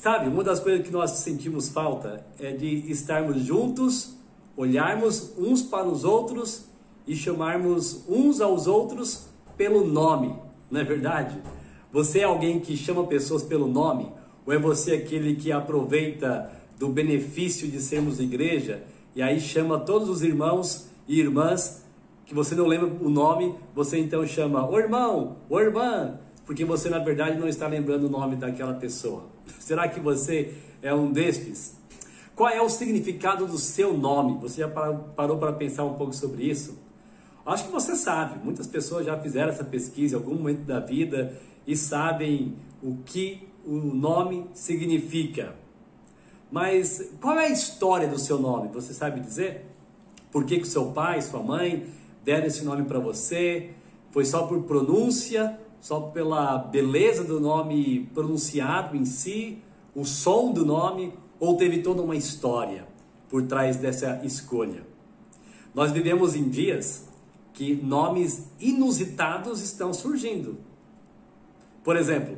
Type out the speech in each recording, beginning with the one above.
Sabe, uma das coisas que nós sentimos falta é de estarmos juntos, olharmos uns para os outros e chamarmos uns aos outros pelo nome, não é verdade? Você é alguém que chama pessoas pelo nome? Ou é você aquele que aproveita do benefício de sermos igreja e aí chama todos os irmãos e irmãs que você não lembra o nome, você então chama o irmão, ou irmã, porque você na verdade não está lembrando o nome daquela pessoa. Será que você é um destes? Qual é o significado do seu nome? Você já parou para pensar um pouco sobre isso? Acho que você sabe, muitas pessoas já fizeram essa pesquisa em algum momento da vida e sabem o que o nome significa. Mas qual é a história do seu nome? Você sabe dizer? Por que o seu pai, sua mãe deram esse nome para você? Foi só por pronúncia? Só pela beleza do nome pronunciado em si? O som do nome? Ou teve toda uma história por trás dessa escolha? Nós vivemos em dias que nomes inusitados estão surgindo. Por exemplo,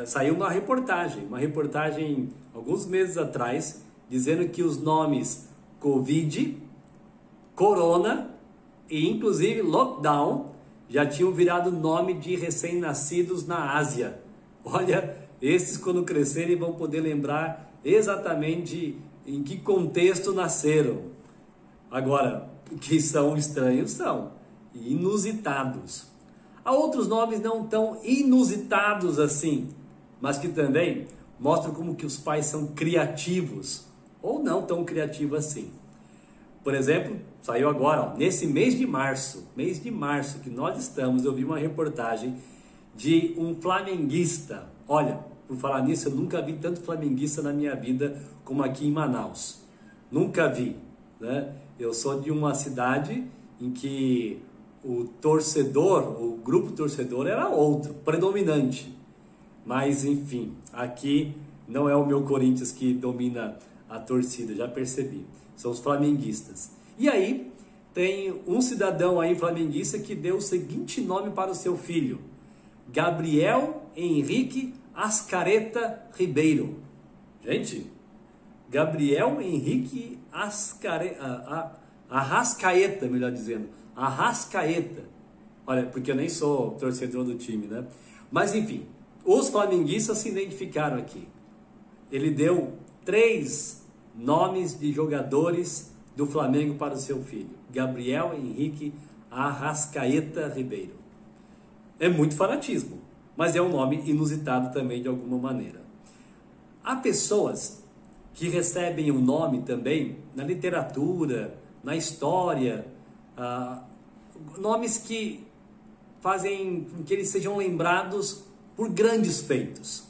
saiu uma reportagem alguns meses atrás, dizendo que os nomes Covid, Corona e inclusive Lockdown já tinham virado nome de recém-nascidos na Ásia. Olha, esses quando crescerem vão poder lembrar exatamente em que contexto nasceram. Agora, que são estranhos, são inusitados. Há outros nomes não tão inusitados assim, mas que também mostram como que os pais são criativos, ou não tão criativos assim. Por exemplo, saiu agora, nesse mês de março que nós estamos, eu vi uma reportagem de um flamenguista. Olha, por falar nisso, eu nunca vi tanto flamenguista na minha vida como aqui em Manaus. Nunca vi, né? Eu sou de uma cidade em que o torcedor, o grupo torcedor era outro, predominante. Mas enfim, aqui não é o meu Corinthians que domina a torcida, já percebi. São os flamenguistas. E aí, tem um cidadão aí flamenguista que deu o seguinte nome para o seu filho: Gabriel Henrique Ascareta Ribeiro. Gente, Gabriel Henrique Arrascaeta, melhor dizendo. Arrascaeta. Olha, porque eu nem sou torcedor do time, né? Mas enfim, os flamenguistas se identificaram aqui. Ele deu 3 nomes de jogadores do Flamengo para o seu filho: Gabriel Henrique Arrascaeta Ribeiro. É muito fanatismo, mas é um nome inusitado também de alguma maneira. Há pessoas que recebem um nome também na literatura, na história, nomes que fazem com que eles sejam lembrados por grandes feitos.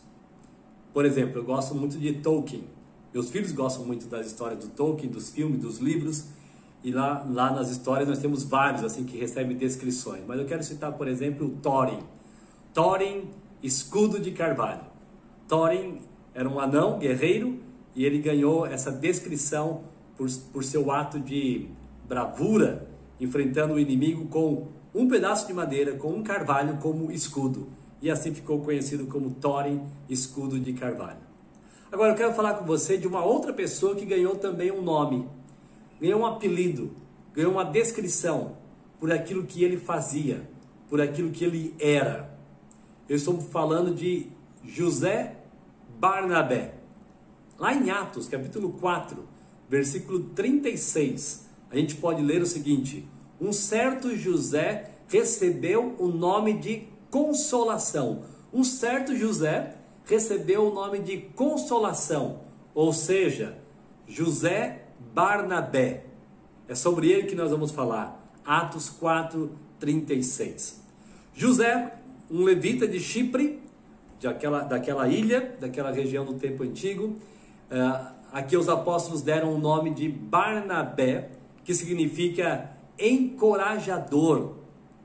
Por exemplo, eu gosto muito de Tolkien. Meus filhos gostam muito das histórias do Tolkien, dos filmes, dos livros, e lá nas histórias nós temos vários assim que recebem descrições. Mas eu quero citar, por exemplo, o Thorin. Thorin, escudo de carvalho. Thorin era um anão guerreiro e ele ganhou essa descrição por seu ato de bravura, enfrentando o inimigo com um pedaço de madeira, com um carvalho como escudo. E assim ficou conhecido como Thorin, escudo de carvalho. Agora eu quero falar com você de uma outra pessoa que ganhou também um nome, ganhou um apelido, ganhou uma descrição por aquilo que ele fazia, por aquilo que ele era. Eu estou falando de José Barnabé. Lá em Atos, capítulo 4, versículo 36, a gente pode ler o seguinte: um certo José recebeu o nome de Consolação. Um certo José recebeu o nome de Consolação, ou seja, José Barnabé. É sobre ele que nós vamos falar. Atos 4, 36. José, um levita de Chipre, daquela ilha, daquela região do tempo antigo. Aqui os apóstolos deram o nome de Barnabé, que significa encorajador,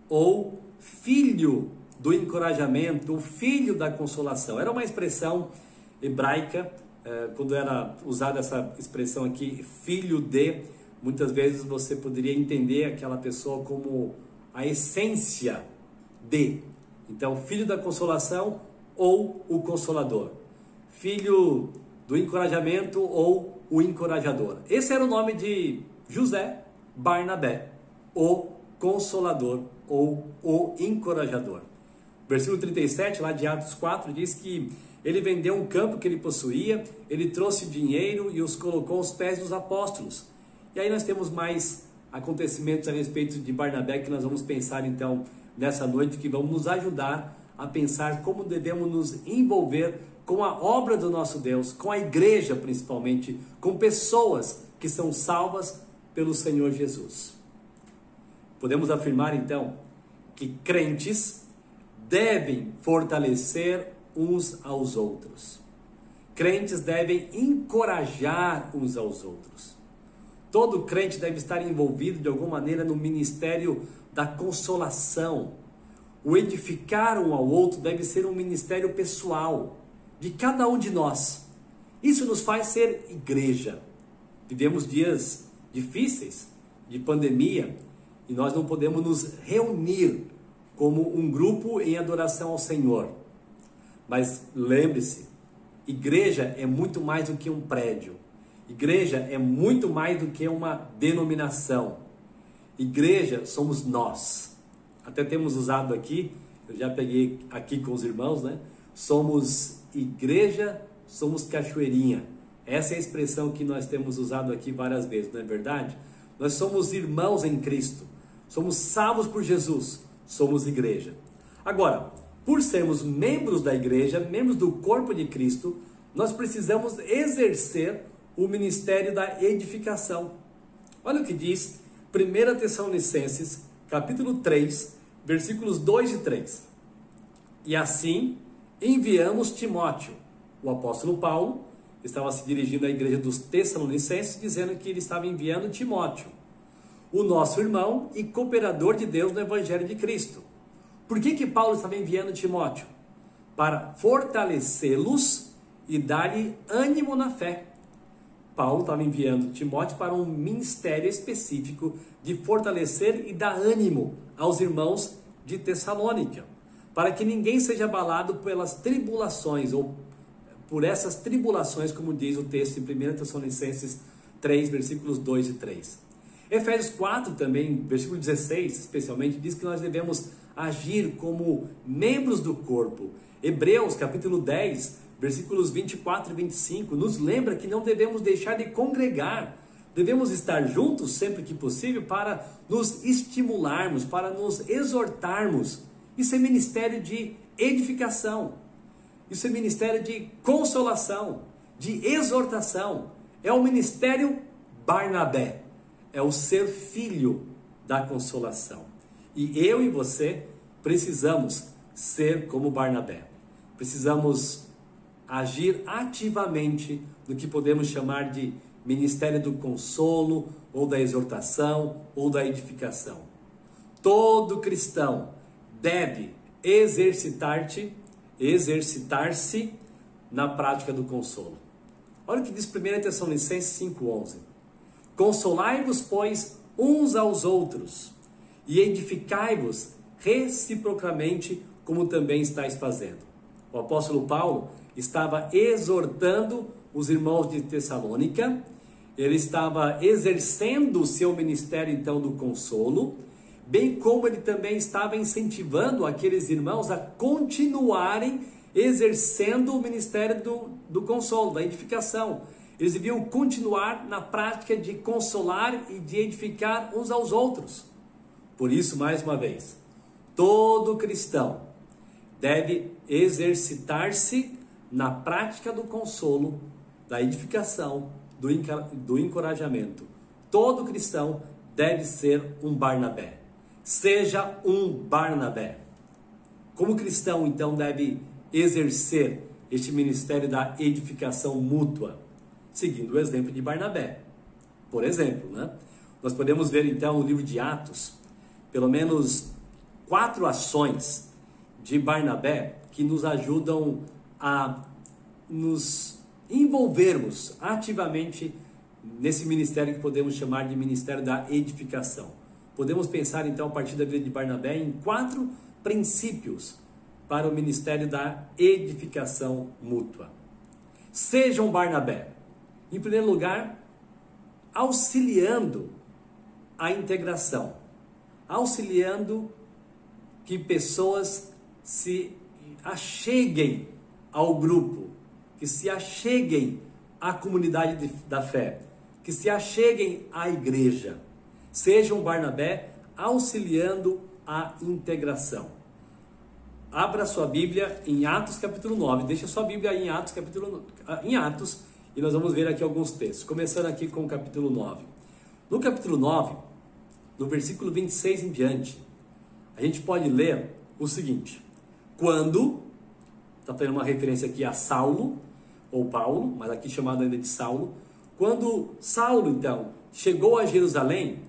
ou filho do encorajamento, o filho da consolação. Era uma expressão hebraica, quando era usada essa expressão aqui, filho de, muitas vezes você poderia entender aquela pessoa como a essência de. Então, filho da consolação ou o consolador. filho do encorajamento ou o encorajador. Esse era o nome de José Barnabé, o Consolador ou o encorajador. Versículo 37, lá de Atos 4, diz que ele vendeu um campo que ele possuía, ele trouxe dinheiro e os colocou aos pés dos apóstolos. E aí nós temos mais acontecimentos a respeito de Barnabé que nós vamos pensar então nessa noite, que vão nos ajudar a pensar como devemos nos envolver com a obra do nosso Deus, com a igreja principalmente, com pessoas que são salvas pelo Senhor Jesus. Podemos afirmar então que crentes devem fortalecer uns aos outros. Crentes devem encorajar uns aos outros. Todo crente deve estar envolvido de alguma maneira no ministério da consolação. O edificar um ao outro deve ser um ministério pessoal de cada um de nós. Isso nos faz ser igreja. Vivemos dias difíceis, de pandemia, e nós não podemos nos reunir como um grupo em adoração ao Senhor. Mas lembre-se, igreja é muito mais do que um prédio. Igreja é muito mais do que uma denominação. Igreja somos nós. Até temos usado aqui, eu já peguei aqui com os irmãos, né? Somos igreja, somos cachoeirinha. Essa é a expressão que nós temos usado aqui várias vezes, não é verdade? Nós somos irmãos em Cristo. Somos salvos por Jesus. Somos igreja. Agora, por sermos membros da igreja, membros do corpo de Cristo, nós precisamos exercer o ministério da edificação. Olha o que diz 1 Tessalonicenses, capítulo 3, versículos 2 e 3. E assim enviamos Timóteo. O apóstolo Paulo estava se dirigindo à igreja dos Tessalonicenses, dizendo que ele estava enviando Timóteo, o nosso irmão e cooperador de Deus no Evangelho de Cristo. Por que Paulo estava enviando Timóteo? Para fortalecê-los e dar-lhe ânimo na fé. Paulo estava enviando Timóteo para um ministério específico de fortalecer e dar ânimo aos irmãos de Tessalônica, para que ninguém seja abalado pelas tribulações, ou por essas tribulações, como diz o texto em 1 Tessalonicenses 3, versículos 2 e 3. Efésios 4 também, versículo 16, especialmente, diz que nós devemos agir como membros do corpo. Hebreus, capítulo 10, versículos 24 e 25, nos lembra que não devemos deixar de congregar. Devemos estar juntos sempre que possível para nos estimularmos, para nos exortarmos. Isso é ministério de edificação. Isso é ministério de consolação, de exortação. É o ministério Barnabé. É o ser filho da consolação. E eu e você precisamos ser como Barnabé. Precisamos agir ativamente no que podemos chamar de ministério do consolo, ou da exortação, ou da edificação. Todo cristão deve exercitar-se na prática do consolo. Olha o que diz 1 Tessalonicenses 5,11. Consolai-vos, pois, uns aos outros, e edificai-vos reciprocamente, como também estáis fazendo. O apóstolo Paulo estava exortando os irmãos de Tessalônica, ele estava exercendo o seu ministério, então, do consolo, bem como ele também estava incentivando aqueles irmãos a continuarem exercendo o ministério do consolo, da edificação. Eles deviam continuar na prática de consolar e de edificar uns aos outros. Por isso, mais uma vez, todo cristão deve exercitar-se na prática do consolo, da edificação, do encorajamento. Todo cristão deve ser um Barnabé. Seja um Barnabé. Como cristão, então, deve exercer este ministério da edificação mútua, seguindo o exemplo de Barnabé. Por exemplo, nós podemos ver, então, no livro de Atos, pelo menos 4 ações de Barnabé que nos ajudam a nos envolvermos ativamente nesse ministério que podemos chamar de ministério da edificação. Podemos pensar então a partir da vida de Barnabé em 4 princípios para o ministério da edificação mútua. Sejam Barnabé. Em primeiro lugar, auxiliando a integração, auxiliando que pessoas se acheguem ao grupo, que se acheguem à comunidade da fé, que se acheguem à igreja. Sejam Barnabé auxiliando a integração. Abra sua Bíblia em Atos capítulo 9, deixa sua Bíblia aí em Atos, e nós vamos ver aqui alguns textos, começando aqui com o capítulo 9. No capítulo 9, no versículo 26 em diante, a gente pode ler o seguinte: quando, está tendo uma referência aqui a Saulo, ou Paulo, mas aqui chamado ainda de Saulo, quando Saulo então chegou a Jerusalém,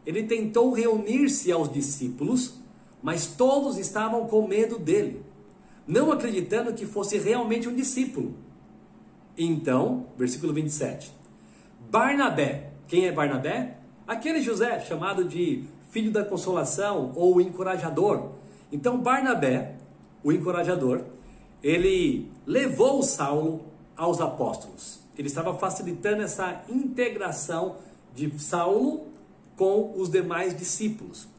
ele tentou reunir-se aos discípulos, mas todos estavam com medo dele, não acreditando que fosse realmente um discípulo. Então, versículo 27, Barnabé, quem é Barnabé? Aquele José chamado de filho da consolação ou o encorajador. Então Barnabé, o encorajador, ele levou Saulo aos apóstolos. Ele estava facilitando essa integração de Saulo com os demais discípulos.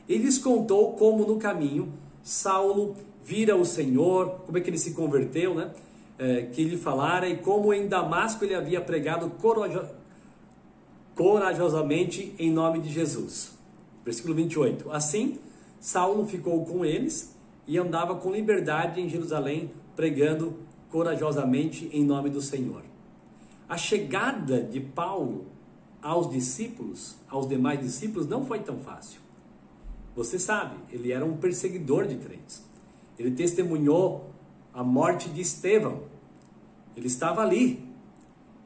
Ele lhes contou como no caminho Saulo vira o Senhor, como é que ele se converteu, né? Que ele falara, e como em Damasco ele havia pregado corajosamente em nome de Jesus. Versículo 28. Assim, Saulo ficou com eles e andava com liberdade em Jerusalém, pregando corajosamente em nome do Senhor. A chegada de Paulo aos discípulos, aos demais discípulos, não foi tão fácil. Você sabe, ele era um perseguidor de crentes. Ele testemunhou a morte de Estevão. Ele estava ali.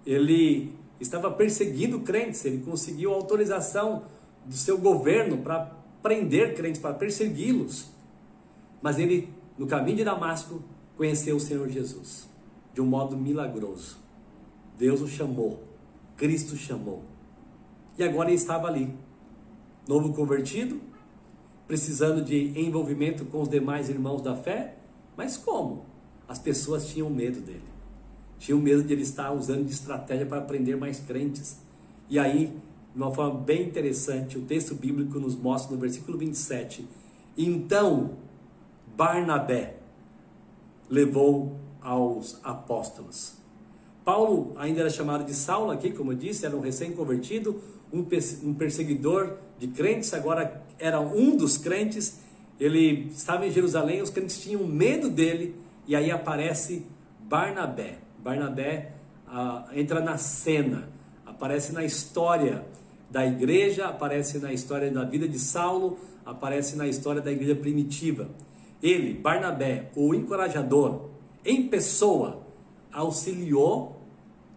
Ele estava perseguindo crentes. Ele conseguiu autorização do seu governo para prender crentes, para persegui-los. Mas ele, no caminho de Damasco, conheceu o Senhor Jesus de um modo milagroso. Deus o chamou, Cristo chamou. E agora ele estava ali, novo convertido, precisando de envolvimento com os demais irmãos da fé. Mas como? As pessoas tinham medo dele. Tinham medo de ele estar usando de estratégia para prender mais crentes. E aí, de uma forma bem interessante, o texto bíblico nos mostra no versículo 27. Então, Barnabé levou aos apóstolos. Paulo ainda era chamado de Saulo aqui, como eu disse, era um recém-convertido, um perseguidor de crentes, agora era um dos crentes. Ele estava em Jerusalém, os crentes tinham medo dele, e aí aparece Barnabé. Barnabé entra na cena, aparece na história da igreja, aparece na história da vida de Saulo, aparece na história da igreja primitiva. Ele, Barnabé, o encorajador, em pessoa, auxiliou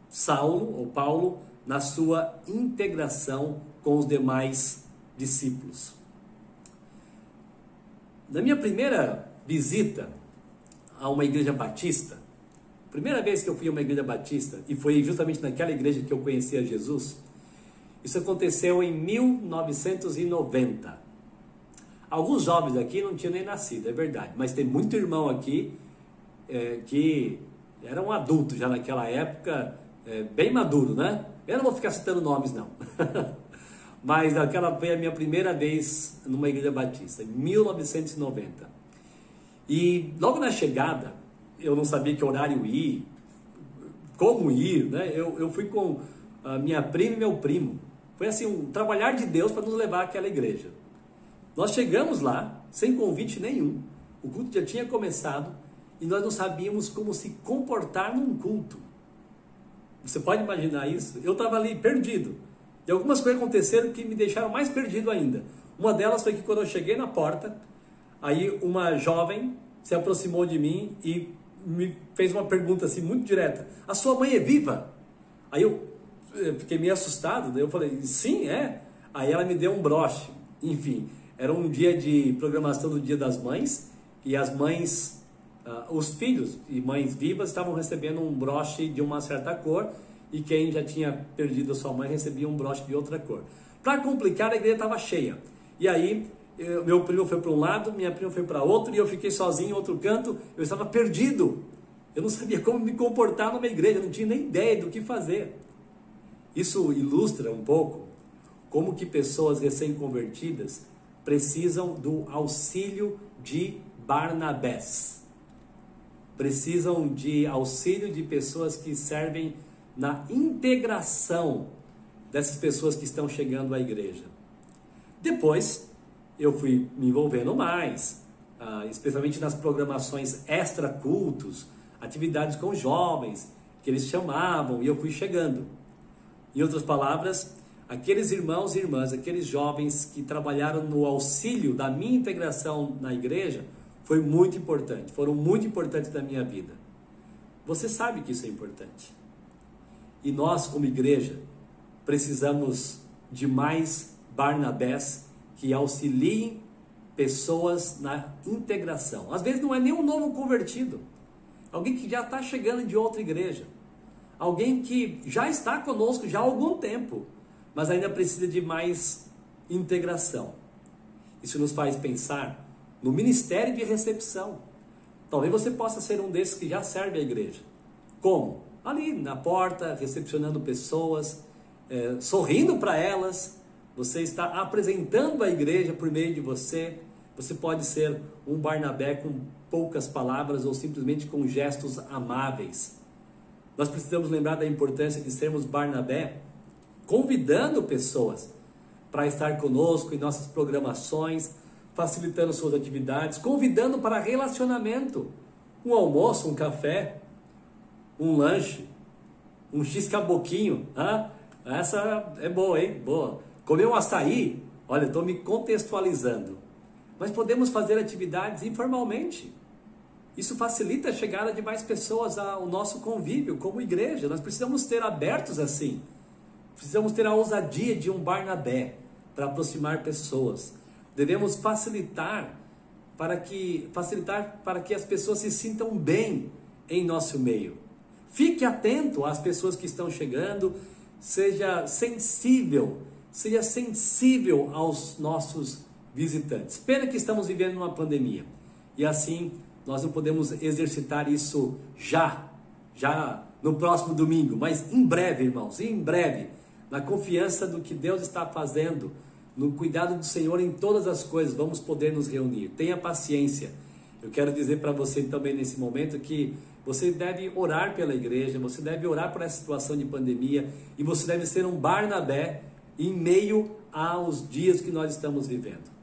Saulo, ou Paulo, na sua integração com os demais discípulos. Na minha primeira visita a uma igreja batista, primeira vez que eu fui a uma igreja batista, e foi justamente naquela igreja que eu conheci a Jesus, isso aconteceu em 1990. Alguns jovens aqui não tinham nem nascido, é verdade, mas tem muito irmão aqui que era um adulto já naquela época, bem maduro, né? Eu não vou ficar citando nomes não. Mas aquela foi a minha primeira vez numa igreja batista, em 1990. E logo na chegada, eu não sabia que horário ir, como ir, né? Eu fui com a minha prima e meu primo. Foi assim, um trabalhar de Deus para nos levar àquela igreja. Nós chegamos lá, sem convite nenhum. O culto já tinha começado e nós não sabíamos como se comportar num culto. Você pode imaginar isso? Eu estava ali perdido. E algumas coisas aconteceram que me deixaram mais perdido ainda. Uma delas foi que quando eu cheguei na porta, aí uma jovem se aproximou de mim e me fez uma pergunta assim muito direta: a sua mãe é viva? Aí eu fiquei meio assustado, daí eu falei, sim, é. Aí ela me deu um broche. Enfim, era um dia de programação do Dia das Mães, e as mães, os filhos e mães vivas estavam recebendo um broche de uma certa cor, e quem já tinha perdido a sua mãe recebia um broche de outra cor. Para complicar, a igreja estava cheia. E aí, meu primo foi para um lado, minha prima foi para outro, e eu fiquei sozinho em outro canto. Eu estava perdido. Eu não sabia como me comportar numa igreja, eu não tinha nem ideia do que fazer. Isso ilustra um pouco como que pessoas recém-convertidas precisam do auxílio de Barnabés. Precisam de auxílio de pessoas que servem na integração dessas pessoas que estão chegando à igreja. Depois, eu fui me envolvendo mais, especialmente nas programações extra-cultos, atividades com jovens, que eles chamavam, e eu fui chegando. Em outras palavras, aqueles irmãos e irmãs, aqueles jovens que trabalharam no auxílio da minha integração na igreja, foi muito importante, foram muito importantes na minha vida. Você sabe que isso é importante. E nós, como igreja, precisamos de mais Barnabés que auxiliem pessoas na integração. Às vezes não é nem um novo convertido, alguém que já está chegando de outra igreja, alguém que já está conosco já há algum tempo, mas ainda precisa de mais integração. Isso nos faz pensar no ministério de recepção. Talvez você possa ser um desses que já serve a igreja. Como? Ali na porta, recepcionando pessoas, sorrindo para elas. Você está apresentando a igreja por meio de você. Você pode ser um Barnabé com poucas palavras ou simplesmente com gestos amáveis. Nós precisamos lembrar da importância de sermos Barnabé, convidando pessoas para estar conosco em nossas programações, facilitando suas atividades, convidando para relacionamento, um almoço, um café, um lanche, um x-caboquinho, essa é boa, hein? Boa. Comer um açaí, olha, estou me contextualizando. Mas podemos fazer atividades informalmente. Isso facilita a chegada de mais pessoas ao nosso convívio como igreja. Nós precisamos ter abertos assim. Precisamos ter a ousadia de um Barnabé para aproximar pessoas. Devemos facilitar para que as pessoas se sintam bem em nosso meio. Fique atento às pessoas que estão chegando, seja sensível aos nossos visitantes. Pena que estamos vivendo uma pandemia e assim nós não podemos exercitar isso já no próximo domingo, mas em breve, irmãos, em breve, na confiança do que Deus está fazendo, no cuidado do Senhor em todas as coisas, vamos poder nos reunir. Tenha paciência. Eu quero dizer para você também nesse momento que você deve orar pela igreja, você deve orar por essa situação de pandemia e você deve ser um Barnabé em meio aos dias que nós estamos vivendo.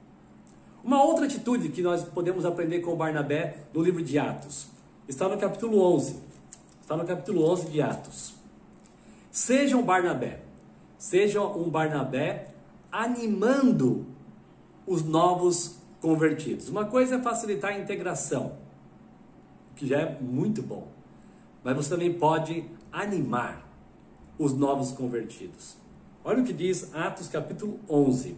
Uma outra atitude que nós podemos aprender com o Barnabé no livro de Atos está no capítulo 11. Está no capítulo 11 de Atos. Seja um Barnabé animando os novos convertidos. Uma coisa é facilitar a integração, que já é muito bom, mas você também pode animar os novos convertidos. Olha o que diz Atos capítulo 11,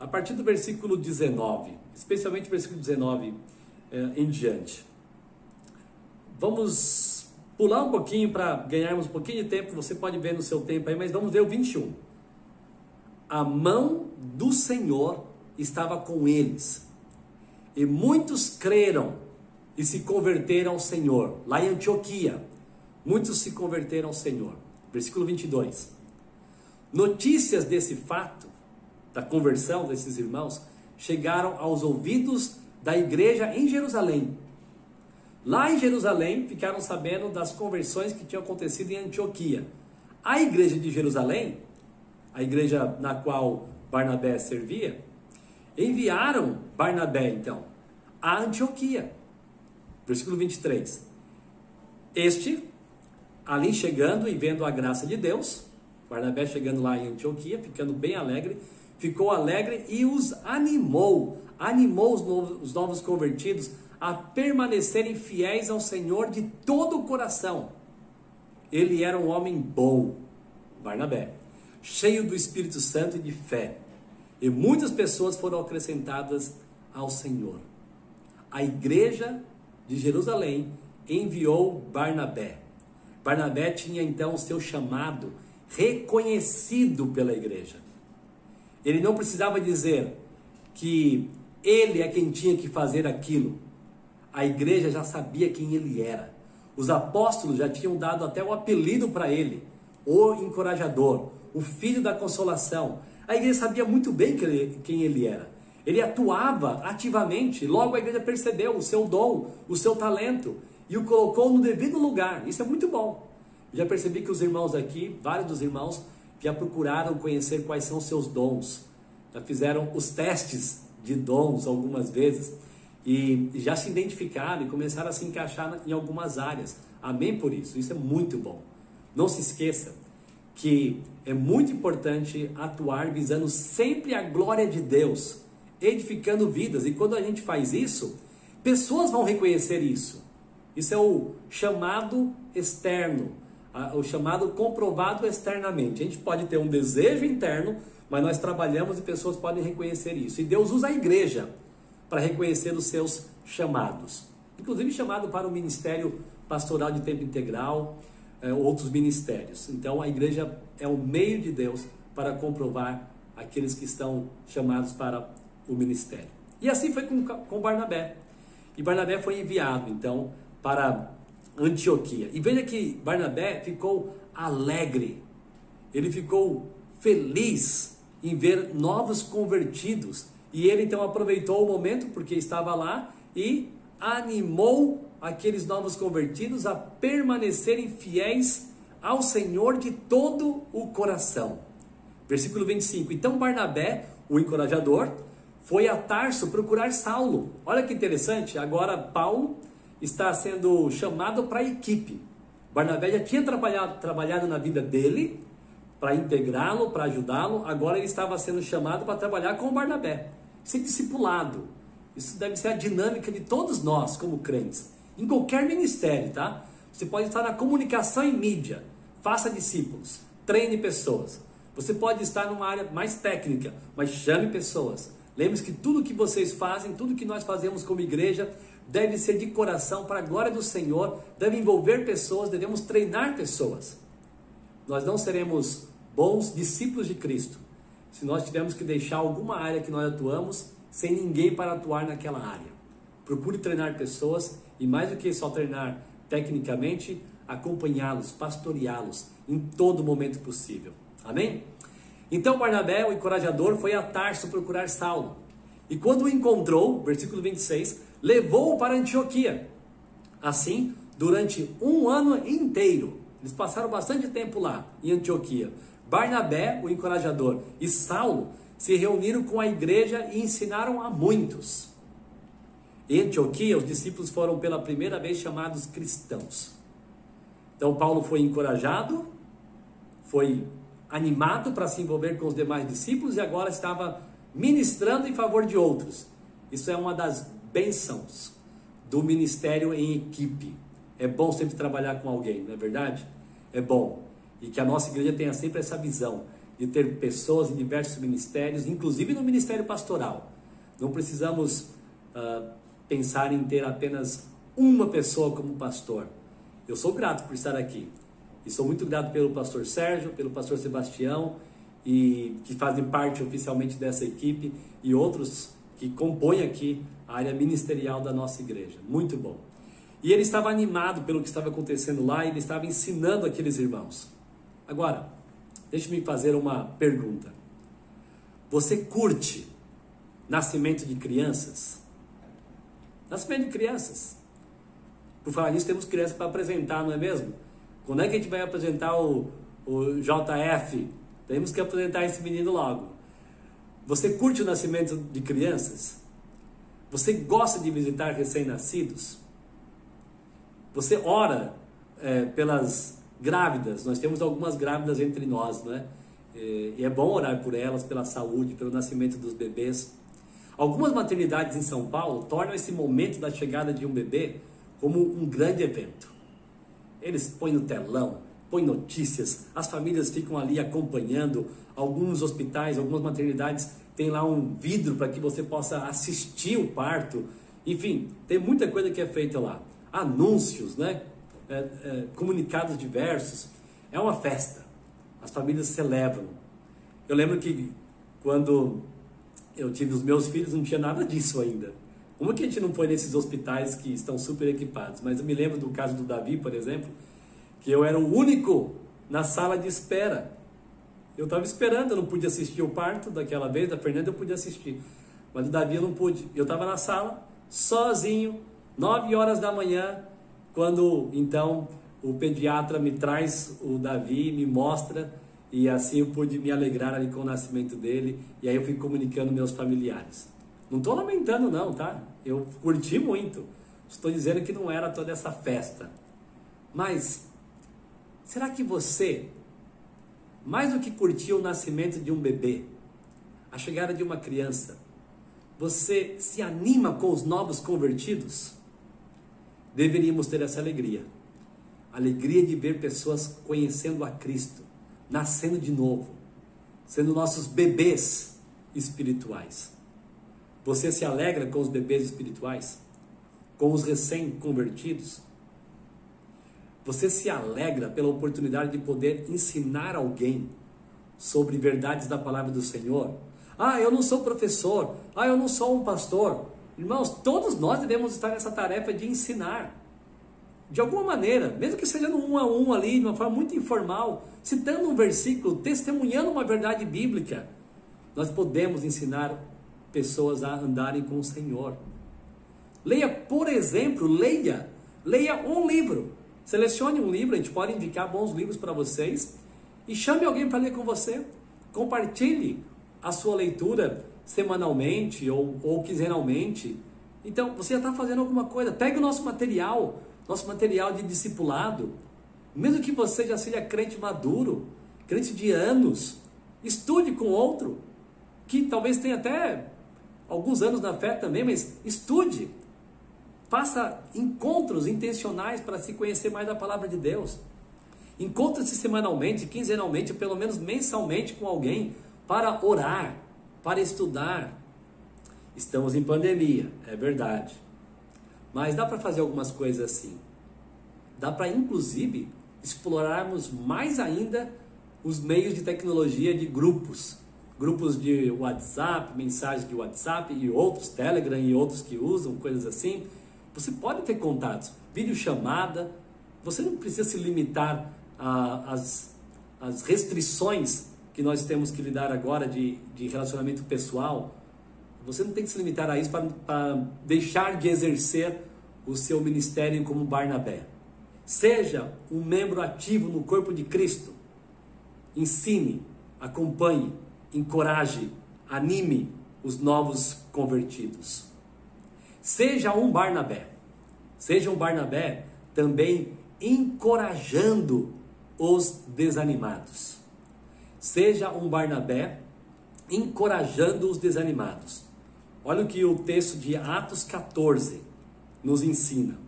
a partir do versículo 19, especialmente o versículo 19 em diante. Vamos pular um pouquinho para ganharmos um pouquinho de tempo, você pode ver no seu tempo aí, mas vamos ver o 21. A mão do Senhor estava com eles, e muitos creram e se converteram ao Senhor. Lá em Antioquia, muitos se converteram ao Senhor. Versículo 22. Notícias desse fato, da conversão desses irmãos, chegaram aos ouvidos da igreja em Jerusalém. Lá em Jerusalém, ficaram sabendo das conversões que tinham acontecido em Antioquia. A igreja de Jerusalém, a igreja na qual Barnabé servia, enviaram Barnabé, então, a Antioquia. Versículo 23. Este, ali chegando e vendo a graça de Deus, Barnabé chegando lá em Antioquia, ficando bem alegre, ficou alegre e os animou os novos convertidos a permanecerem fiéis ao Senhor de todo o coração. Ele era um homem bom, Barnabé, cheio do Espírito Santo e de fé, e muitas pessoas foram acrescentadas ao Senhor. A igreja de Jerusalém enviou Barnabé. Barnabé tinha então o seu chamado reconhecido pela igreja. Ele não precisava dizer que ele é quem tinha que fazer aquilo. A igreja já sabia quem ele era. Os apóstolos já tinham dado até o apelido para ele, o encorajador, o filho da consolação. A igreja sabia muito bem quem ele era. Ele atuava ativamente, logo a igreja percebeu o seu dom, o seu talento e o colocou no devido lugar. Isso é muito bom. Já percebi que os irmãos aqui, vários dos irmãos, já procuraram conhecer quais são os seus dons. Já fizeram os testes de dons algumas vezes e já se identificaram e começaram a se encaixar em algumas áreas. Amém por isso, isso é muito bom. Não se esqueça que é muito importante atuar visando sempre a glória de Deus, edificando vidas. E quando a gente faz isso, pessoas vão reconhecer isso. Isso é o chamado externo, o chamado comprovado externamente. A gente pode ter um desejo interno, mas nós trabalhamos e pessoas podem reconhecer isso. E Deus usa a igreja para reconhecer os seus chamados. Inclusive chamado para o ministério pastoral de tempo integral, outros ministérios. Então a igreja é o meio de Deus para comprovar aqueles que estão chamados para o ministério. E assim foi com Barnabé. E Barnabé foi enviado então para Antioquia. E veja que Barnabé ficou alegre. Ele ficou feliz em ver novos convertidos. E ele então aproveitou o momento porque estava lá e animou aqueles novos convertidos a permanecerem fiéis ao Senhor de todo o coração. Versículo 25. Então Barnabé, o encorajador, foi a Tarso procurar Saulo. Olha que interessante, agora Paulo está sendo chamado para a equipe. Barnabé já tinha trabalhado na vida dele, para integrá-lo, para ajudá-lo. Agora ele estava sendo chamado para trabalhar com Barnabé, ser discipulado. Isso deve ser a dinâmica de todos nós como crentes, em qualquer ministério, tá? Você pode estar na comunicação e mídia, faça discípulos, treine pessoas. Você pode estar numa área mais técnica, mas chame pessoas. Lembre-se que tudo que vocês fazem, tudo que nós fazemos como igreja, deve ser de coração para a glória do Senhor, deve envolver pessoas, devemos treinar pessoas. Nós não seremos bons discípulos de Cristo se nós tivermos que deixar alguma área que nós atuamos sem ninguém para atuar naquela área. Procure treinar pessoas e, mais do que só treinar tecnicamente, acompanhá-los, pastoreá-los em todo momento possível. Amém? Então Barnabé, o encorajador, foi a Tarso procurar Saulo. E quando o encontrou, versículo 26, levou-o para Antioquia. Assim, durante um ano inteiro, eles passaram bastante tempo lá em Antioquia. Barnabé, o encorajador, e Saulo se reuniram com a igreja e ensinaram a muitos. Em Antioquia, os discípulos foram pela primeira vez chamados cristãos. Então Paulo foi encorajado, foi animado para se envolver com os demais discípulos e agora estava ministrando em favor de outros. Isso é uma das bênçãos do ministério em equipe. É bom sempre trabalhar com alguém, não é verdade? É bom. E que a nossa igreja tenha sempre essa visão de ter pessoas em diversos ministérios, inclusive no ministério pastoral. Não precisamos pensar em ter apenas uma pessoa como pastor. Eu sou grato por estar aqui. E sou muito grato pelo pastor Sérgio, pelo pastor Sebastião, e que fazem parte oficialmente dessa equipe, e outros que compõem aqui a área ministerial da nossa igreja. Muito bom. E ele estava animado pelo que estava acontecendo lá, e ele estava ensinando aqueles irmãos. Agora, deixe-me fazer uma pergunta. Você curte nascimento de crianças? Nascimento de crianças. Por falar nisso, temos crianças para apresentar, não é mesmo? Quando é que a gente vai apresentar o JF? Temos que apresentar esse menino logo. Você curte o nascimento de crianças? Você gosta de visitar recém-nascidos? Você ora pelas grávidas? Nós temos algumas grávidas entre nós, né? E é bom orar por elas, pela saúde, pelo nascimento dos bebês. Algumas maternidades em São Paulo tornam esse momento da chegada de um bebê como um grande evento. Eles põem no telão, põem notícias, as famílias ficam ali acompanhando. Alguns hospitais, algumas maternidades têm lá um vidro para que você possa assistir o parto. Enfim, tem muita coisa que é feita lá. Anúncios, né? Comunicados diversos. É uma festa. As famílias celebram. Eu lembro que quando eu tive os meus filhos não tinha nada disso ainda. Uma que a gente não foi nesses hospitais que estão super equipados, mas eu me lembro do caso do Davi, por exemplo, que eu era o único na sala de espera. Eu estava esperando, eu não pude assistir o parto daquela vez, da Fernanda eu pude assistir, mas do Davi eu não pude. Eu estava na sala, sozinho, 9 horas da manhã, quando então o pediatra me traz o Davi, me mostra, e assim eu pude me alegrar ali com o nascimento dele, e aí eu fui comunicando meus familiares. Não estou lamentando não, tá? Eu curti muito, estou dizendo que não era toda essa festa. Mas, será que você, mais do que curtir o nascimento de um bebê, a chegada de uma criança, você se anima com os novos convertidos? Deveríamos ter essa alegria. Alegria de ver pessoas conhecendo a Cristo, nascendo de novo, sendo nossos bebês espirituais. Você se alegra com os bebês espirituais? Com os recém-convertidos? Você se alegra pela oportunidade de poder ensinar alguém sobre verdades da palavra do Senhor? Ah, eu não sou professor. Ah, eu não sou um pastor. Irmãos, todos nós devemos estar nessa tarefa de ensinar. De alguma maneira, mesmo que seja no 1 a 1 ali, de uma forma muito informal, citando um versículo, testemunhando uma verdade bíblica, nós podemos ensinar pessoas a andarem com o Senhor. Leia, por exemplo, leia um livro. Selecione um livro, a gente pode indicar bons livros para vocês, e chame alguém para ler com você. Compartilhe a sua leitura semanalmente ou quinzenalmente. Então, você já está fazendo alguma coisa. Pegue o nosso material de discipulado, mesmo que você já seja crente maduro, crente de anos, estude com outro, que talvez tenha até alguns anos na fé também, mas estude, faça encontros intencionais para se conhecer mais da palavra de Deus, encontre-se semanalmente, quinzenalmente, pelo menos mensalmente com alguém, para orar, para estudar. Estamos em pandemia, é verdade. Mas dá para fazer algumas coisas assim. Dá para, inclusive, explorarmos mais ainda os meios de tecnologia de grupos. Grupos de WhatsApp, mensagens de WhatsApp e outros, Telegram e outros que usam, coisas assim. Você pode ter contatos, videochamada. Você não precisa se limitar às restrições que nós temos que lidar agora de relacionamento pessoal. Você não tem que se limitar a isso para deixar de exercer o seu ministério como Barnabé. Seja um membro ativo no corpo de Cristo. Ensine, acompanhe, encoraje, anime os novos convertidos. Seja um Barnabé. Seja um Barnabé também encorajando os desanimados. Seja um Barnabé encorajando os desanimados. Olha o que o texto de Atos 14 nos ensina.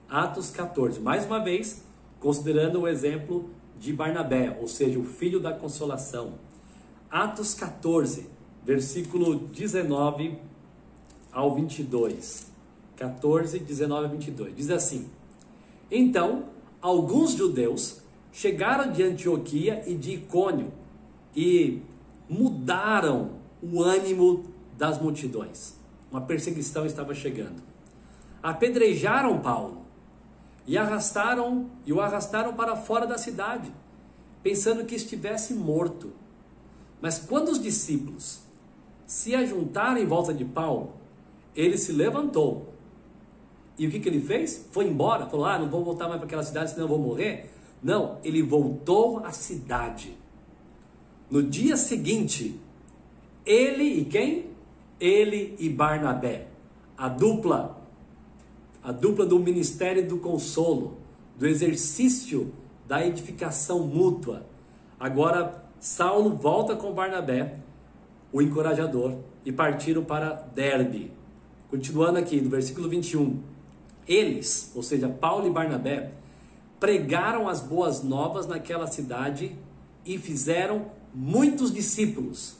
Atos 14, mais uma vez, considerando o exemplo de Barnabé, ou seja, o filho da consolação. Atos 14, versículo 19 ao 22. 14, 19 a 22. Diz assim: Então, alguns judeus chegaram de Antioquia e de Icônio e mudaram o ânimo das multidões. Uma perseguição estava chegando. Apedrejaram Paulo e o arrastaram para fora da cidade, pensando que estivesse morto. Mas quando os discípulos se ajuntaram em volta de Paulo, ele se levantou. E o que ele fez? Foi embora. Falou, não vou voltar mais para aquela cidade, senão eu vou morrer. Não, ele voltou à cidade. No dia seguinte, ele e quem? Ele e Barnabé. A dupla do ministério do consolo, do exercício da edificação mútua. Agora, Saulo volta com Barnabé, o encorajador, e partiram para Derbe. Continuando aqui, no versículo 21. Eles, ou seja, Paulo e Barnabé, pregaram as boas novas naquela cidade e fizeram muitos discípulos.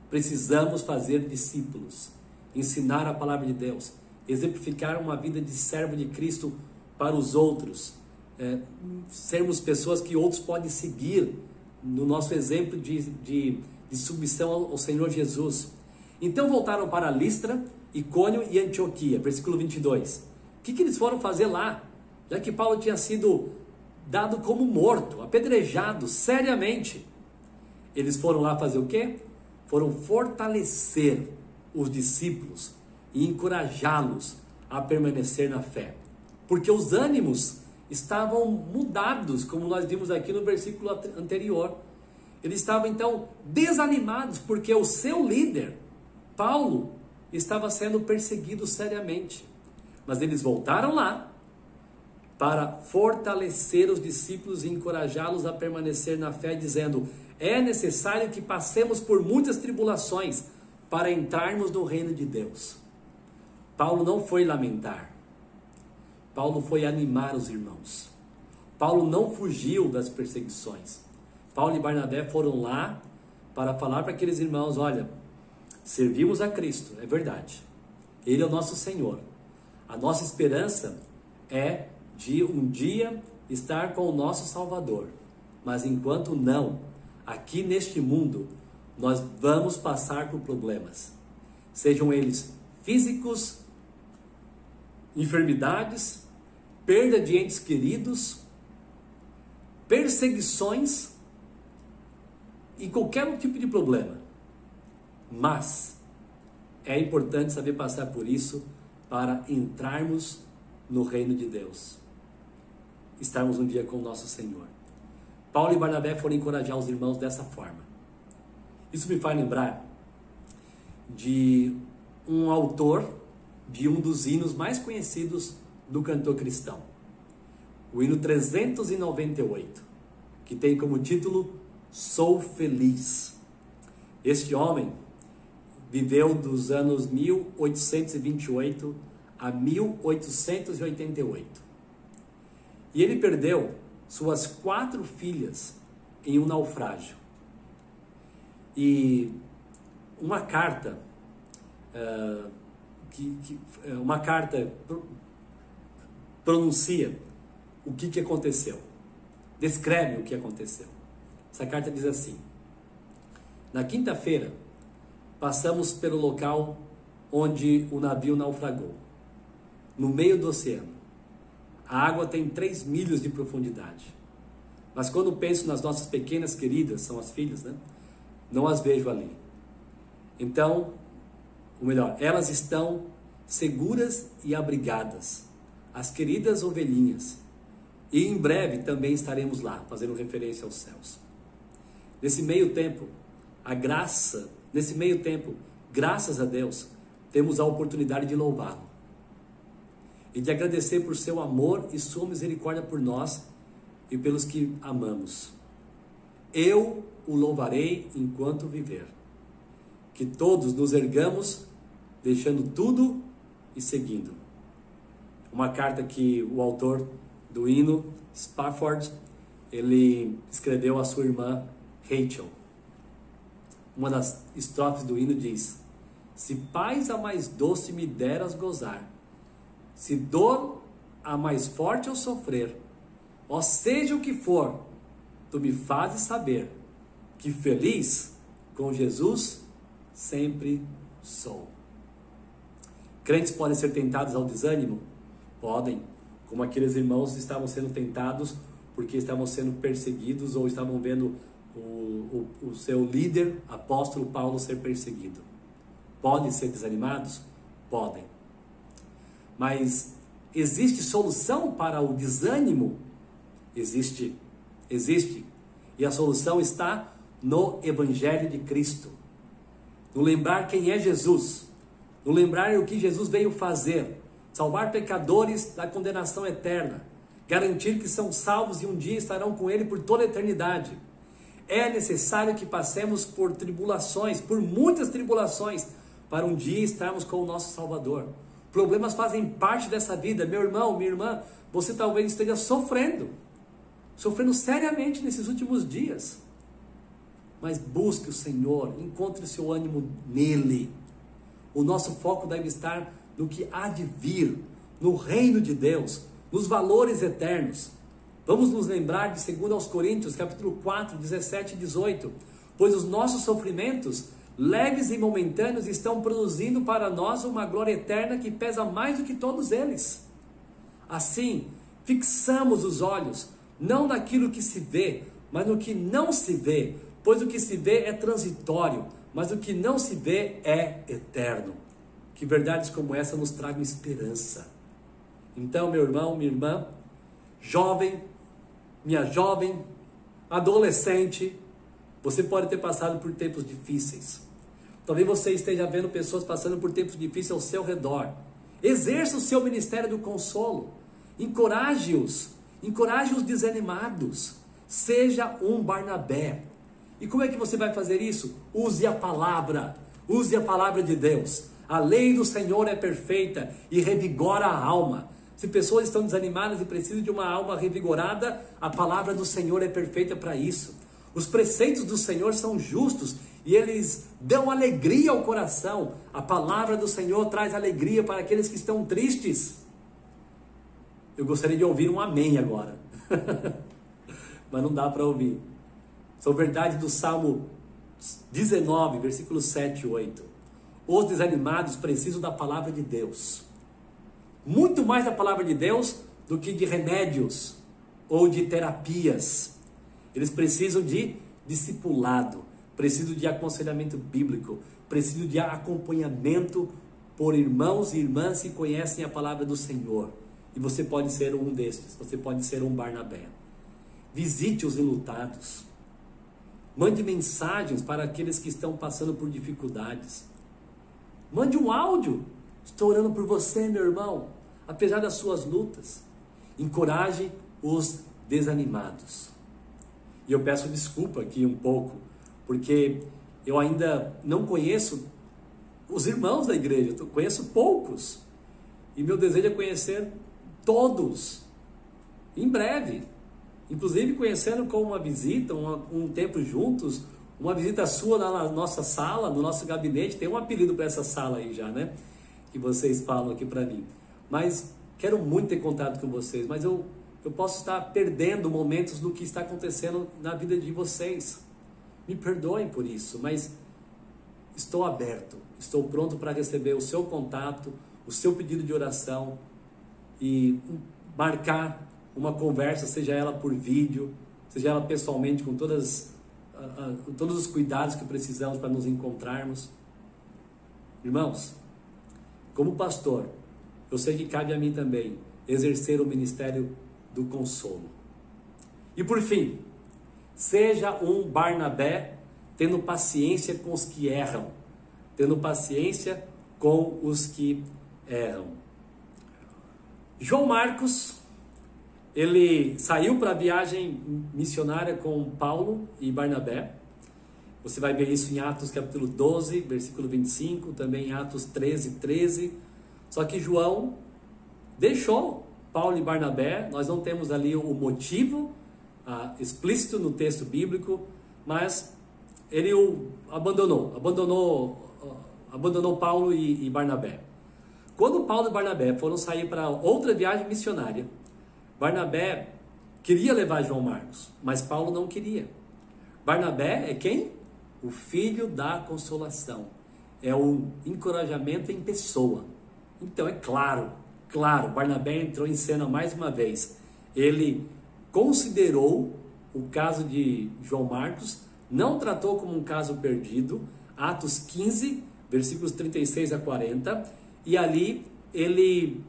Precisamos fazer discípulos, ensinar a palavra de Deus, exemplificar uma vida de servo de Cristo para os outros, sermos pessoas que outros podem seguir no nosso exemplo de submissão ao Senhor Jesus. Então voltaram para Listra, Icônio e Antioquia, versículo 22. O que eles foram fazer lá? Já que Paulo tinha sido dado como morto, apedrejado seriamente. Eles foram lá fazer o quê? Foram fortalecer os discípulos e encorajá-los a permanecer na fé. Porque os ânimos estavam mudados, como nós vimos aqui no versículo anterior. Eles estavam então desanimados porque o seu líder, Paulo, estava sendo perseguido seriamente. Mas eles voltaram lá para fortalecer os discípulos e encorajá-los a permanecer na fé, dizendo: é necessário que passemos por muitas tribulações para entrarmos no reino de Deus. Paulo não foi lamentar. Paulo foi animar os irmãos. Paulo não fugiu das perseguições. Paulo e Barnabé foram lá para falar para aqueles irmãos: olha, servimos a Cristo, é verdade. Ele é o nosso Senhor. A nossa esperança é de um dia estar com o nosso Salvador. Mas enquanto não, aqui neste mundo, nós vamos passar por problemas. Sejam eles físicos, enfermidades, perda de entes queridos, perseguições e qualquer tipo de problema. Mas é importante saber passar por isso para entrarmos no reino de Deus. Estarmos um dia com o nosso Senhor. Paulo e Barnabé foram encorajar os irmãos dessa forma. Isso me faz lembrar de um autor de um dos hinos mais conhecidos do cantor cristão. O hino 398, que tem como título Sou Feliz. Este homem viveu dos anos 1828 a 1888. E ele perdeu suas 4 filhas em um naufrágio. E uma carta, pronuncia o que aconteceu. Descreve o que aconteceu. Essa carta diz assim: na quinta-feira, passamos pelo local onde o navio naufragou, no meio do oceano. A água tem 3 milhas de profundidade. Mas quando penso nas nossas pequenas queridas, são as filhas, né? Não as vejo ali. Então, ou melhor, elas estão seguras e abrigadas, as queridas ovelhinhas. E em breve também estaremos lá, fazendo referência aos céus. Nesse meio tempo, graças a Deus, temos a oportunidade de louvá-lo e de agradecer por seu amor e sua misericórdia por nós e pelos que amamos. Eu o louvarei enquanto viver. Que todos nos ergamos, deixando tudo e seguindo. Uma carta que o autor do hino, Spafford, ele escreveu à sua irmã Rachel. Uma das estrofes do hino diz: se paz a mais doce me deras gozar, se dor a mais forte eu sofrer, ó seja o que for, tu me fazes saber que feliz com Jesus sempre sou. Crentes podem ser tentados ao desânimo? Podem, como aqueles irmãos estavam sendo tentados porque estavam sendo perseguidos ou estavam vendo o seu líder, apóstolo Paulo, ser perseguido. Podem ser desanimados? Podem. Mas existe solução para o desânimo? Existe. E a solução está no Evangelho de Cristo. No lembrar quem é Jesus. No lembrar o que Jesus veio fazer. Salvar pecadores da condenação eterna. Garantir que são salvos e um dia estarão com Ele por toda a eternidade. É necessário que passemos por tribulações, por muitas tribulações, para um dia estarmos com o nosso Salvador. Problemas fazem parte dessa vida. Meu irmão, minha irmã, você talvez esteja sofrendo seriamente nesses últimos dias. Mas busque o Senhor, encontre o seu ânimo nele. O nosso foco deve estar no que há de vir, no reino de Deus, nos valores eternos. Vamos nos lembrar de 2 Coríntios, capítulo 4, 17 e 18. Pois os nossos sofrimentos leves e momentâneos, estão produzindo para nós uma glória eterna que pesa mais do que todos eles. Assim, fixamos os olhos, não naquilo que se vê, mas no que não se vê, pois o que se vê é transitório, mas o que não se vê é eterno. Que verdades como essa nos tragam esperança. Então, meu irmão, minha irmã, jovem, minha jovem, adolescente, você pode ter passado por tempos difíceis. Talvez você esteja vendo pessoas passando por tempos difíceis ao seu redor. Exerça o seu ministério do consolo. Encoraje-os. Encoraje os desanimados. Seja um Barnabé. E como é que você vai fazer isso? Use a palavra. Use a palavra de Deus. A lei do Senhor é perfeita e revigora a alma. Se pessoas estão desanimadas e precisam de uma alma revigorada, a palavra do Senhor é perfeita para isso. Os preceitos do Senhor são justos e eles dão alegria ao coração. A palavra do Senhor traz alegria para aqueles que estão tristes. Eu gostaria de ouvir um amém agora. Mas não dá para ouvir. São verdades do Salmo 19, versículos 7 e 8. Os desanimados precisam da palavra de Deus. Muito mais da palavra de Deus do que de remédios ou de terapias. Eles precisam de discipulado, precisam de aconselhamento bíblico, precisam de acompanhamento por irmãos e irmãs que conhecem a palavra do Senhor. E você pode ser um destes, você pode ser um Barnabé. Visite os enlutados. Mande mensagens para aqueles que estão passando por dificuldades. Mande um áudio. Estou orando por você, meu irmão, apesar das suas lutas. Encoraje os desanimados. E eu peço desculpa aqui um pouco, porque eu ainda não conheço os irmãos da igreja, eu conheço poucos. E meu desejo é conhecer todos, em breve. Inclusive conhecendo com uma visita, um tempo juntos, uma visita sua na nossa sala, no nosso gabinete. Tem um apelido para essa sala aí já, né? Que vocês falam aqui para mim. Mas quero muito ter contato com vocês, mas eu posso estar perdendo momentos do que está acontecendo na vida de vocês. Me perdoem por isso, mas estou aberto, estou pronto para receber o seu contato, o seu pedido de oração e marcar uma conversa, seja ela por vídeo, seja ela pessoalmente, com todos os cuidados que precisamos para nos encontrarmos. Irmãos, como pastor, eu sei que cabe a mim também exercer o ministério do consolo. E por fim, seja um Barnabé, tendo paciência com os que erram, tendo paciência com os que erram. João Marcos, ele saiu para a viagem missionária com Paulo e Barnabé. Você vai ver isso em Atos capítulo 12, versículo 25, também em Atos 13, 13. Só que João deixou Paulo e Barnabé. Nós não temos ali o motivo explícito no texto bíblico, mas ele o abandonou Paulo e Barnabé. Quando Paulo e Barnabé foram sair para outra viagem missionária, Barnabé queria levar João Marcos, mas Paulo não queria. Barnabé é quem? O filho da consolação. É o encorajamento em pessoa. Então é claro, Barnabé entrou em cena mais uma vez. Ele considerou o caso de João Marcos, não tratou como um caso perdido. Atos 15, versículos 36 a 40. E ali ele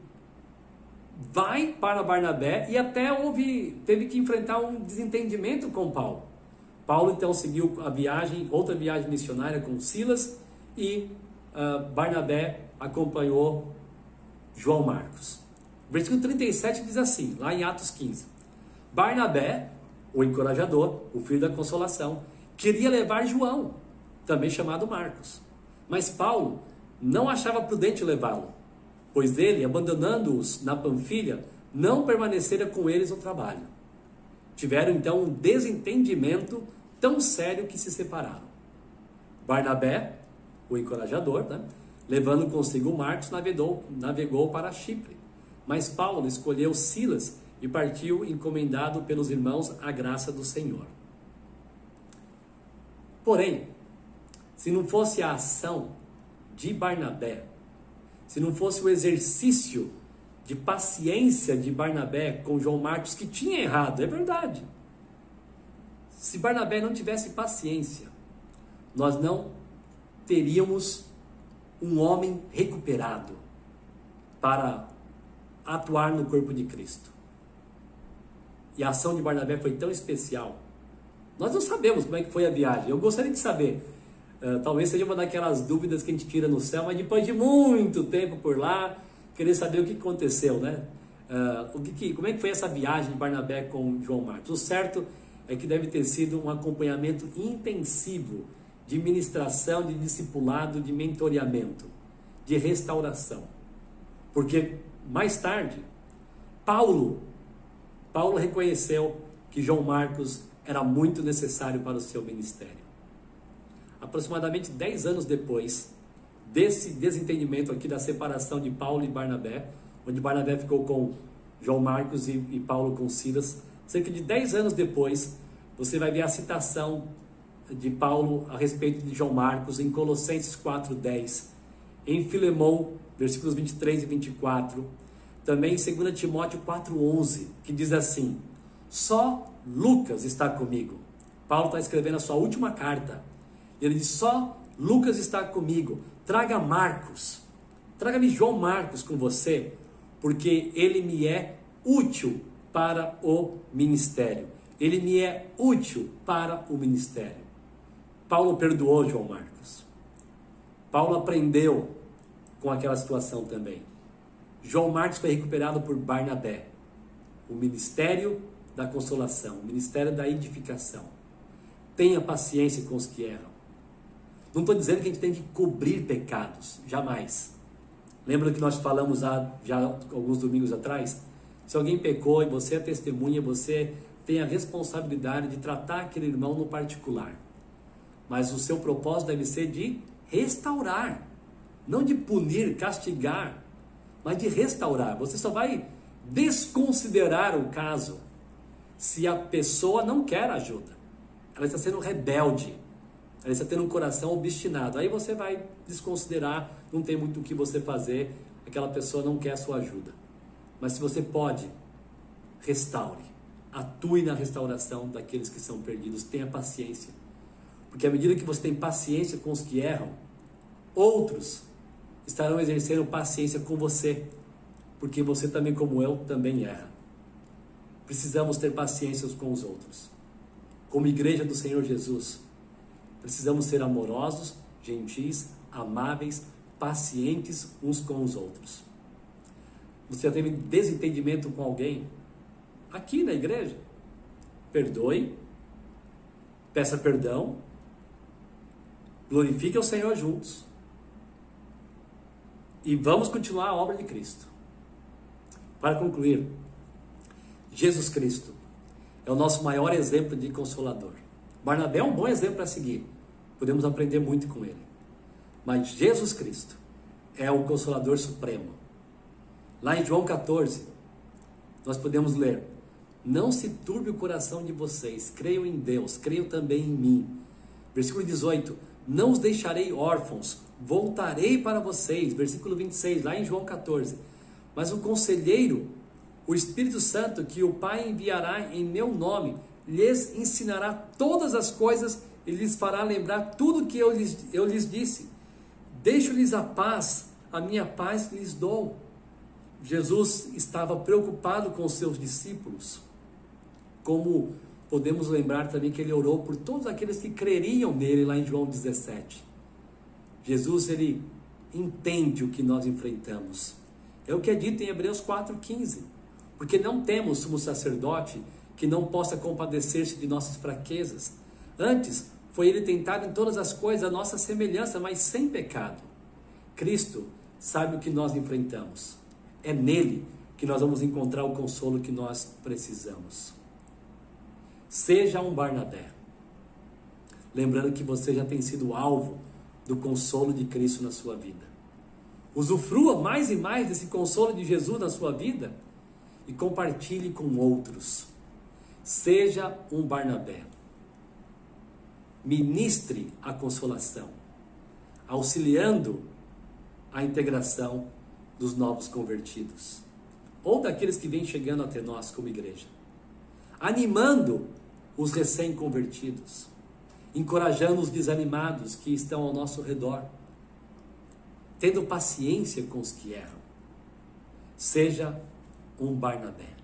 vai para Barnabé e até teve que enfrentar um desentendimento com Paulo. Paulo então seguiu a viagem, outra viagem missionária com Silas, e Barnabé acompanhou João Marcos. Versículo 37 diz assim, lá em Atos 15. Barnabé, o encorajador, o filho da consolação, queria levar João, também chamado Marcos. Mas Paulo não achava prudente levá-lo, pois ele, abandonando-os na Panfilha, não permanecera com eles no trabalho. Tiveram então um desentendimento tão sério que se separaram. Barnabé, o encorajador, levando consigo Marcos, navegou para Chipre. Mas Paulo escolheu Silas e partiu encomendado pelos irmãos à graça do Senhor. Porém, se não fosse a ação de Barnabé, se não fosse o exercício de paciência de Barnabé com João Marcos, que tinha errado, é verdade. Se Barnabé não tivesse paciência, nós não teríamos um homem recuperado para atuar no corpo de Cristo. E a ação de Barnabé foi tão especial. Nós não sabemos como é que foi a viagem. Eu gostaria de saber. Talvez seja uma daquelas dúvidas que a gente tira no céu, mas depois de muito tempo por lá, querer saber o que aconteceu, né? Como é que foi essa viagem de Barnabé com João Marcos? O certo é que deve ter sido um acompanhamento intensivo de ministração, de discipulado, de mentoreamento, de restauração. Porque mais tarde, Paulo reconheceu que João Marcos era muito necessário para o seu ministério. Aproximadamente 10 anos depois desse desentendimento aqui da separação de Paulo e Barnabé, onde Barnabé ficou com João Marcos e Paulo com Silas, cerca de 10 anos depois, você vai ver a citação de Paulo a respeito de João Marcos em Colossenses 4:10, em Filemão, versículos 23 e 24, também em 2 Timóteo 4:11, que diz assim: só Lucas está comigo. Paulo está escrevendo a sua última carta. Ele diz: só Lucas está comigo. Traga Marcos. Traga-me João Marcos com você, porque ele me é útil para o ministério. Ele me é útil para o ministério. Paulo perdoou João Marcos. Paulo aprendeu com aquela situação também. João Marcos foi recuperado por Barnabé. O ministério da consolação, o ministério da edificação. Tenha paciência com os que erram. Não estou dizendo que a gente tem que cobrir pecados, jamais. Lembra que nós falamos já alguns domingos atrás? Se alguém pecou e você é testemunha, você tem a responsabilidade de tratar aquele irmão no particular. Mas o seu propósito deve ser de restaurar, não de punir, castigar, mas de restaurar. Você só vai desconsiderar o caso se a pessoa não quer ajuda. Ela está sendo rebelde, ela está tendo um coração obstinado. Aí você vai desconsiderar, não tem muito o que você fazer, aquela pessoa não quer a sua ajuda. Mas se você pode, restaure, atue na restauração daqueles que são perdidos, tenha paciência. Porque à medida que você tem paciência com os que erram, outros estarão exercendo paciência com você, porque você também, como eu, também erra. Precisamos ter paciência uns com os outros. Como igreja do Senhor Jesus, precisamos ser amorosos, gentis, amáveis, pacientes uns com os outros. Você já teve desentendimento com alguém? Aqui na igreja, perdoe, peça perdão, glorifique ao Senhor juntos e vamos continuar a obra de Cristo. Para concluir, Jesus Cristo é o nosso maior exemplo de consolador. Barnabé é um bom exemplo a seguir, podemos aprender muito com ele. Mas Jesus Cristo é o Consolador Supremo. Lá em João 14, nós podemos ler: não se turbe o coração de vocês, creiam em Deus, creiam também em mim. Versículo 18, não os deixarei órfãos, voltarei para vocês. Versículo 26, lá em João 14, mas o Conselheiro, o Espírito Santo, que o Pai enviará em meu nome, lhes ensinará todas as coisas e lhes fará lembrar tudo que eu lhes disse. Deixo-lhes a paz, a minha paz lhes dou. Jesus estava preocupado com os seus discípulos, como podemos lembrar também que ele orou por todos aqueles que creriam nele lá em João 17. Jesus, ele entende o que nós enfrentamos. É o que é dito em Hebreus 4:15. Porque não temos sumo sacerdote que não possa compadecer-se de nossas fraquezas. Antes, foi ele tentado em todas as coisas, a nossa semelhança, mas sem pecado. Cristo sabe o que nós enfrentamos. É nele que nós vamos encontrar o consolo que nós precisamos. Seja um Barnabé. Lembrando que você já tem sido alvo do consolo de Cristo na sua vida. Usufrua mais e mais desse consolo de Jesus na sua vida e compartilhe com outros. Seja um Barnabé. Ministre a consolação. auxiliando a integração dos novos convertidos, ou daqueles que vêm chegando até nós como igreja, animando os recém-convertidos, encorajando os desanimados que estão ao nosso redor, tendo paciência com os que erram. Seja um Barnabé.